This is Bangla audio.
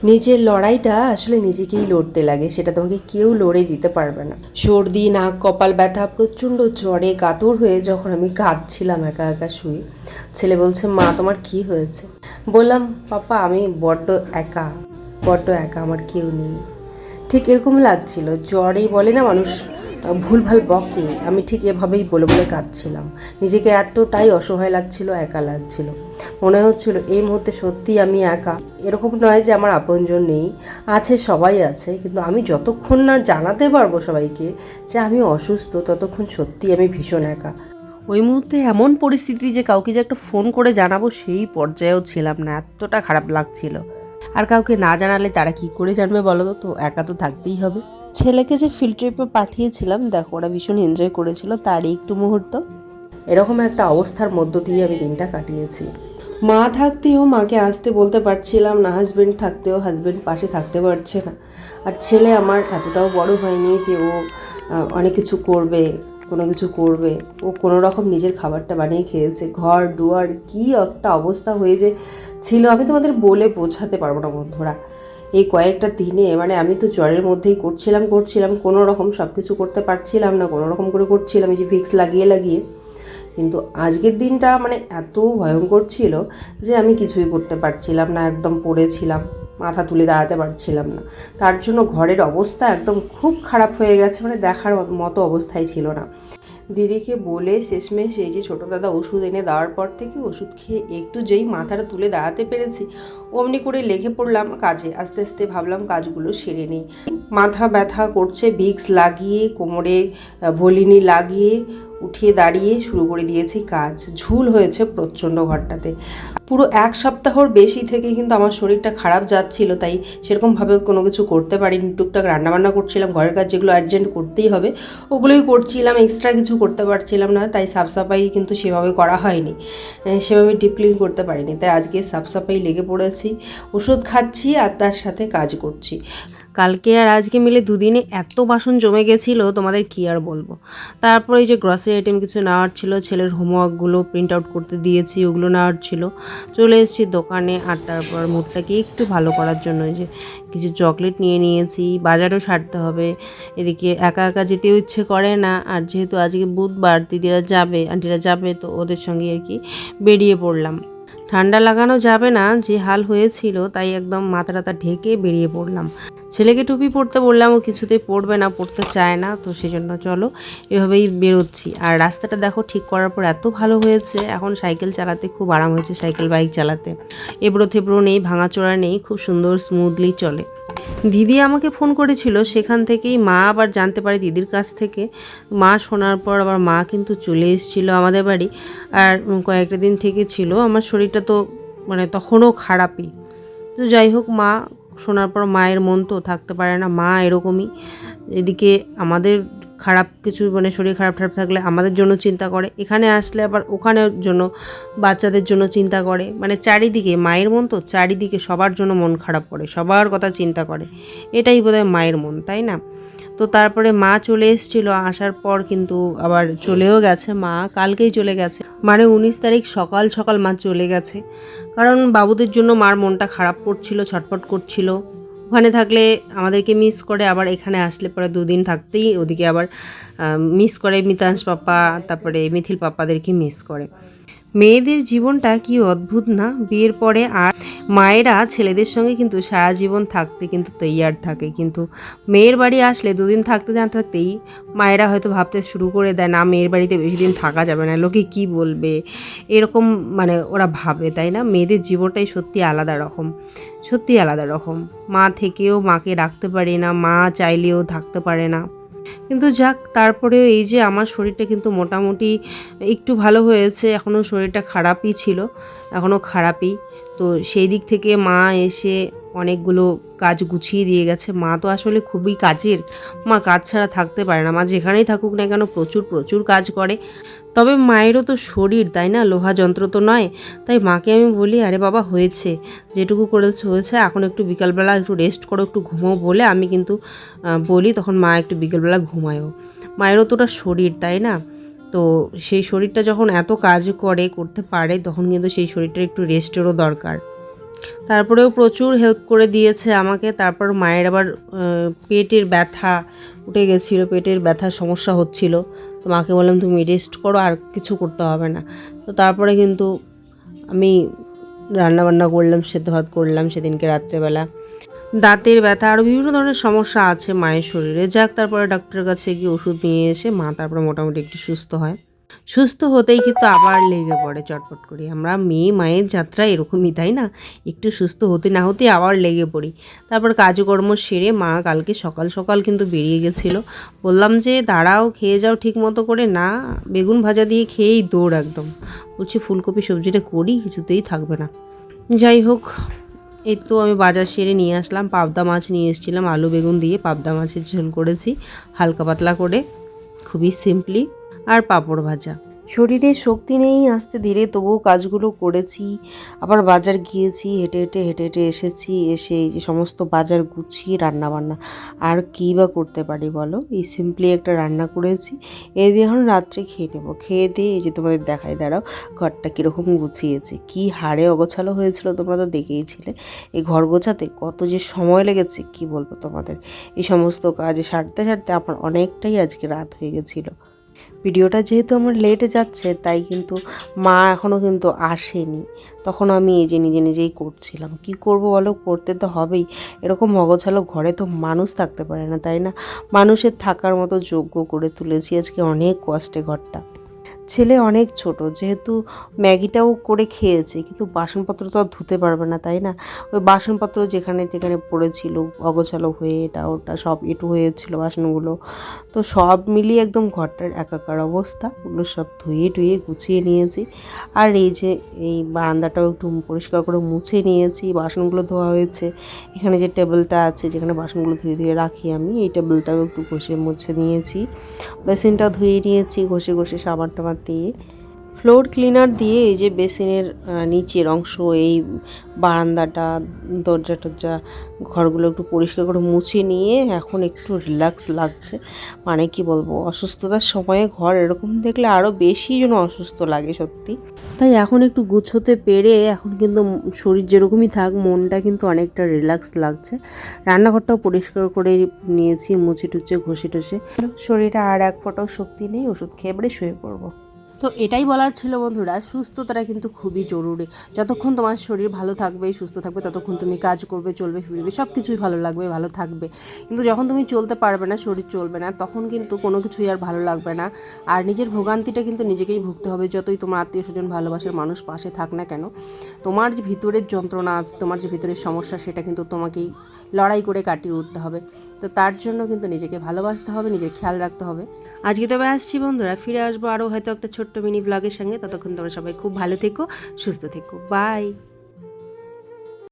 নিজের লড়াইটা আসলে নিজেকেই লড়তে লাগে, সেটা তোমাকে কেউ লড়ে দিতে পারবে না। সর্দি, নাক, কপাল ব্যথা, প্রচণ্ড জ্বরে কাতর হয়ে যখন আমি কাঁদছিলাম একা একা শুয়ে, ছেলে বলছে, মা তোমার কি হয়েছে? বললাম, পাপা আমি বড্ড একা, আমার কেউ নেই। ঠিক এরকম লাগছিল, জ্বরেই বলে না মানুষ ভুলভাল বকে, আমি ঠিক এভাবেই বলে বলে কাঁদছিলাম। নিজেকে এতটাই অসহায় লাগছিল, একা লাগছিল, মনে হচ্ছিল এই মুহূর্তে সত্যি আমি একা। এরকম নয় যে আমার আপনজন নেই, আছে, সবাই আছে, কিন্তু আমি যতক্ষণ না জানাতে পারবো সবাইকে যে আমি অসুস্থ, ততক্ষণ সত্যি আমি ভীষণ একা। ওই মুহূর্তে এমন পরিস্থিতি যে কাউকে যে একটা ফোন করে জানাবো সেই পর্যায়েও ছিলাম না, এতটা খারাপ লাগছিল। আর কাউকে না জানালে তারা কি করে জানবে বলো তো? তো একা তো থাকতেই হবে। ছেলেকে যে ফিল্ড ট্রিপে পাঠিয়েছিলাম, দেখো ওরা ভীষণ এনজয় করেছিল, তারই একটু মুহূর্ত। এরকম একটা অবস্থার মধ্য দিয়ে আমি দিনটা কাটিয়েছি। মা থাকতেও মাকে আসতে বলতে পারছিলাম না, হাজব্যান্ড থাকতেও হাজব্যান্ড পাশে থাকতে পারছে না। আর ছেলে আমার এতটাও বড় হয়নি যে ও অনেক কিছু করবে, কোনো কিছু করবে। ও কোনো রকম নিজের খাবারটা বানিয়ে খেয়েছে। ঘর দুয়ার কী একটা অবস্থা হয়ে যে ছিল, আমি তোমাদের বলে বোঝাতে পারবো না বন্ধুরা। এই কয়েকটা দিনে মানে আমি তো জ্বরের মধ্যেই করছিলাম, কোনো রকম সব কিছু করতে পারছিলাম না, কোনো রকম করে করছিলাম এই যে ভিক্স লাগিয়ে। কিন্তু আজকের দিনটা মানে এত ভয়ঙ্কর ছিল যে আমি কিছুই করতে পারছিলাম না, একদম পড়েছিলাম, মাথা তুলে দাঁড়াতে পারছিলাম না। তার জন্য ঘরের অবস্থা একদম খুব খারাপ হয়ে গেছে, মানে দেখার মতো অবস্থায় ছিল না। দিদিকে বলে শেষমেশ এই যে ছোটো দাদা ওষুধ এনে দেওয়ার পর থেকে ওষুধ খেয়ে একটু যেই মাথাটা তুলে দাঁড়াতে পেরেছি, অমনি করে লেগে পড়লাম কাজে। আস্তে আস্তে ভাবলাম কাজগুলো সেরে নিই। মাথা ব্যথা করছে, ভিক্স লাগিয়ে কোমরে ভলিনি লাগিয়ে উঠিয়ে দাঁড়িয়ে শুরু করে দিয়েছি কাজ। ঝুল হয়েছে প্রচণ্ড ঘরটাতে। পুরো এক সপ্তাহর বেশি থেকে কিন্তু আমার শরীরটা খারাপ যাচ্ছিল, তাই সেরকমভাবে কোনো কিছু করতে পারিনি। টুকটাক রান্নাবান্না করছিলাম, ঘরের কাজ যেগুলো আর্জেন্ট করতেই হবে ওগুলোই করছিলাম, এক্সট্রা কিছু করতে পারছিলাম না। তাই সাফসাফাই কিন্তু সেভাবে করা হয়নি, সেভাবে ডিপ ক্লিন করতে পারিনি। তাই আজকে সাফসাফাই লেগে পড়েছি, ওষুধ খাচ্ছি আর তার সাথে কাজ করছি। কালকে আর আজকে মিলে দুদিনে এত বাসন জমে গেছিলো তোমাদের কি আর বলবো। তারপরে এই যে গ্রসারি আইটেম কিছু নেওয়ার ছিল, ছেলের হোমওয়ার্কগুলো প্রিন্ট আউট করতে দিয়েছি, ওগুলো নেওয়ার ছিল। চলে এসেছি দোকানে, আর তারপর মুডটাকে একটু ভালো করার জন্য যে কিছু চকলেট নিয়ে নিয়েছি। বাজারও সারতে হবে, এদিকে একা একা যেতেও ইচ্ছে করে না। আর যেহেতু আজকে বুধবার, দিদিরা যাবে, আন্টিরা যাবে, তো ওদের সঙ্গে আর কি বেরিয়ে পড়লাম। ঠান্ডা লাগানো যাবে না, যে হাল হয়েছিল, তাই একদম মাথা টাথা ঢেকে বেরিয়ে পড়লাম। ছেলেকে টুপি পরতে বললাম, ও কিছুতেই পরবে না, পরতে চায় না, তো সেই জন্য চলো এভাবেই বেরোচ্ছি। আর রাস্তাটা দেখো ঠিক করার পর এত ভালো হয়েছে, এখন সাইকেল চালাতে খুব আরাম হয়েছে, সাইকেল বাইক চালাতে এবড়ো থেবড়ো নেই, ভাঙাচোরা নেই, খুব সুন্দর স্মুথলি চলে। দিদি আমাকে ফোন করেছিল, সেখান থেকেই মা আবার জানতে পারে দিদির কাছ থেকে। মা শোনার পর আবার মা কিন্তু চলে এসেছিলো আমাদের বাড়ি, আর কয়েকটা দিন থেকে ছিল। আমার শরীরটা তো মানে তখনও খারাপই। তো যাই হোক, মা শোনার পর মায়ের মন তো থাকতে পারে না, মা এরকমই। এদিকে আমাদের খারাপ কিছু মানে শরীর খারাপ থাকলে আমাদের জন্য চিন্তা করে, এখানে আসলে আবার ওখানের জন্য, বাচ্চাদের জন্য চিন্তা করে। মানে চারিদিকে মায়ের মন তো, চারিদিকে সবার জন্য মন খারাপ করে, সবার কথা চিন্তা করে। এটাই বোধহয় মায়ের মন, তাই না? তো তারপরে মা চলে এসেছিলো, আসার পর কিন্তু আবার চলেও গেছে। মা কালকেই চলে গেছে, মানে 19 তারিখ সকাল সকাল মা চলে গেছে। কারণ বাবুদের জন্য মার মনটা খারাপ করছিল, ছটফট করছিল। ওখানে থাকলে আমাদেরকে মিস করে, আবার এখানে আসলে পরে দুদিন থাকতেই ওদিকে আবার মিস করে মিতাংশ পাপা, তারপরে মিথিল পাপাদেরকে মিস করে। মেয়েদের জীবনটা কি অদ্ভুত না বিয়ের পরে। আর মায়েরা ছেলেদের সঙ্গে কিন্তু সারা জীবন থাকতে কিন্তু তৈয়ার থাকে, কিন্তু মেয়ের বাড়ি আসলে দুদিন থাকতে না থাকতেই মায়েরা হয়তো ভাবতে শুরু করে দেয়, না মেয়ের বাড়িতে বেশি দিন থাকা যাবে না, লোকে কি বলবে, এরকম মানে ওরা ভাবে, তাই না? মেয়েদের জীবনটাই সত্যি আলাদা রকম, সত্যি আলাদা রকম। মা থেকেও মাকে রাখতে পারে না, মা চাইলেও থাকতে পারে না। কিন্তু যাক, তারপরেও এই যে আমার শরীরটা কিন্তু মোটামুটি একটু ভালো হয়েছে। এখনও শরীরটা খারাপই ছিল, এখনও খারাপই। তো সেই দিক থেকে মা এসে অনেকগুলো কাজ গুছিয়ে দিয়ে গেছে। মা তো আসলে খুবই কাজের, মা কাজ ছাড়া থাকতে পারে না। মা যেখানেই থাকুক না কেন প্রচুর প্রচুর কাজ করে। তবে মায়েরও তো শরীর, তাই না? লোহা যন্ত্র তো নয়। তাই মাকে আমি বলি, আরে বাবা হয়েছে, যেটুকু করেছে হয়েছে, এখন একটু বিকালবেলা একটু রেস্ট করো, একটু ঘুমো বলে আমি কিন্তু বলি, তখন মা একটু বিকেলবেলা ঘুমায়ও। মায়েরও তো ওটা শরীর, তাই না? তো সেই শরীরটা যখন এত কাজ করতে পারে, তখন কিন্তু সেই শরীরটার একটু রেস্টেরও দরকার। তারপরেও প্রচুর হেল্প করে দিয়েছে আমাকে। তারপর মায়ের আবার পেটের ব্যথা উঠে গেছিলো, পেটের ব্যথার সমস্যা হচ্ছিল। তো মাকে বললাম তুমি রেস্ট করো, আর কিছু করতে হবে না। তো তারপরে কিন্তু আমি রান্নাবান্না করলাম, সেদ্ধ ভাত করলাম সেদিনকে রাত্রেবেলা। দাঁতের ব্যথা আরও বিভিন্ন ধরনের সমস্যা আছে মায়ের শরীরে। যাক, তারপরে ডাক্তারের কাছে গিয়ে ওষুধ নিয়ে এসে মা তারপরে মোটামুটি একটু সুস্থ হয়। সুস্থ হতেই কিন্তু আবার লেগে পড়ে চটপট করে। আমরা মেয়ে মায়ের যাত্রা এরকমই, তাই না? একটু সুস্থ হতে না হতেই আবার লেগে পড়ি। তারপর কাজকর্ম সেরে মা কালকে সকাল সকাল কিন্তু বেরিয়ে গেছিলো। বললাম যে দাঁড়াও, খেয়ে যাও ঠিক মতো করে। না, বেগুন ভাজা দিয়ে খেয়েই দৌড় একদম। বলছি ফুলকপি সবজিটা করি, কিছুতেই থাকবে না। যাই হোক, এই তো আমি বাজার সেরে নিয়ে আসলাম। পাবদা মাছ নিয়ে এসেছিলাম, আলু বেগুন দিয়ে পাবদা মাছের ঝোল করেছি হালকা পাতলা করে, খুবই সিম্পলি, আর পাঁপড় ভাজা। শরীরে শক্তি নেই আস্তে ধীরে, তবুও কাজগুলো করেছি। আবার বাজার গিয়েছি, হেঁটে হেঁটে হেঁটে হেঁটে এসেছি। এসে এই যে সমস্ত বাজার গুছিয়ে রান্নাবান্না, আর কী বা করতে পারি বলো? এই সিম্পলি একটা রান্না করেছি, এই দিয়ে এখন রাত্রে খেয়ে নেবো। খেয়ে দিয়ে এই যে তোমাদের দেখাই, দাঁড়াও ঘরটা কীরকম গুছিয়েছি, কী হাড়ে অগোছালো হয়েছিল তোমরা তো দেখেইছিলে। এই ঘর গোছাতে কত যে সময় লেগেছে কি বলবো তোমাদের। এই সমস্ত কাজ সারতে সারতে আমার অনেকটাই আজকে রাত হয়ে গেছিলো। ভিডিওটা যেহেতু আমার লেটে যাচ্ছে, তাই কিন্তু মা এখনও কিন্তু আসেনি। তখন আমি এই যে নিজে নিজেই করছিলাম। কি করব বলো, করতে তো হবেই। এরকম অগোছালো ঘরে তো মানুষ থাকতে পারে না, তাই না? মানুষের থাকার মতো যোগ্য করে তুলেছি আজকে অনেক কষ্টে ঘরটা। ছেলে অনেক ছোট, যেহেতু ম্যাগিটাও করে খেয়েছে, কিন্তু বাসনপত্র তো আর ধুতে পারবে না, তাই না? ওই বাসনপত্র যেখানে যেখানে পড়েছিল অগোছালো হয়ে এটা ওটা সব এঁটো হয়েছিল বাসনগুলো। তো সব মিলিয়ে একদম ঘরটার একাকার অবস্থা। ওগুলো সব ধুয়ে টুয়ে গুছিয়ে নিয়েছি। আর এই যে এই বারান্দাটাও একটু পরিষ্কার করে মুছে নিয়েছি, বাসনগুলো ধোয়া হয়েছে। এখানে যে টেবিলটা আছে যেখানে বাসনগুলো ধুয়ে ধুয়ে রাখি আমি, এই টেবিলটাও একটু ঘষে মুছে নিয়েছি। বেসিনটাও ধুয়ে নিয়েছি ঘষে ঘষে সাবান টাবান দিয়ে। ফ্লোর ক্লিনার দিয়ে এই যে বেসিনের নিচের অংশ, এই বারান্দাটা, দরজা টরজা, ঘরগুলো একটু পরিষ্কার করে মুছে নিয়ে এখন একটু রিল্যাক্স লাগছে। মানে কি বলবো, অসুস্থতার সময়ে ঘর এরকম দেখলে আরও বেশি যেন অসুস্থ লাগে সত্যি। তাই এখন একটু গুছোতে পেরে এখন কিন্তু শরীর যেরকমই থাক, মনটা কিন্তু অনেকটা রিল্যাক্স লাগছে। রান্নাঘরটাও পরিষ্কার করে নিয়েছি, মুছে টুচে ঘষে টষে। শরীরে আর এক ফোঁটাও শক্তি নেই, ওষুধ খেয়ে পড়ে শুয়ে পড়বো। তো এটাই বলার ছিল বন্ধুরা, সুস্থতাটা কিন্তু খুবই জরুরি। যতক্ষণ তোমার শরীর ভালো থাকবে, সুস্থ থাকবে, ততক্ষণ তুমি কাজ করবে, চলবে ফিরবে, সব কিছুই ভালো লাগবে, ভালো থাকবে। কিন্তু যখন তুমি চলতে পারবে না, শরীর চলবে না, তখন কিন্তু কোনো কিছুই আর ভালো লাগবে না। আর নিজের ভোগান্তিটা কিন্তু নিজেকেই ভুগতে হবে, যতই তোমার আত্মীয় স্বজন ভালোবাসার মানুষ পাশে থাক না কেন। তোমার যে ভিতরের যন্ত্রণা, তোমার যে ভিতরের সমস্যা, সেটা কিন্তু তোমাকেই লড়াই করে কাটিয়ে উঠতে হবে। তো তার জন্য কিন্তু নিজেকে ভালোবাসতে হবে, নিজের খেয়াল রাখতে হবে। আজকে তবে আসছি বন্ধুরা, ফিরে আসবো আরও হয়তো একটা ছোট্ট মিনি ব্লগের সঙ্গে। ততক্ষণ তোমরা সবাই খুব ভালো থেকো, সুস্থ থেকো, বাই।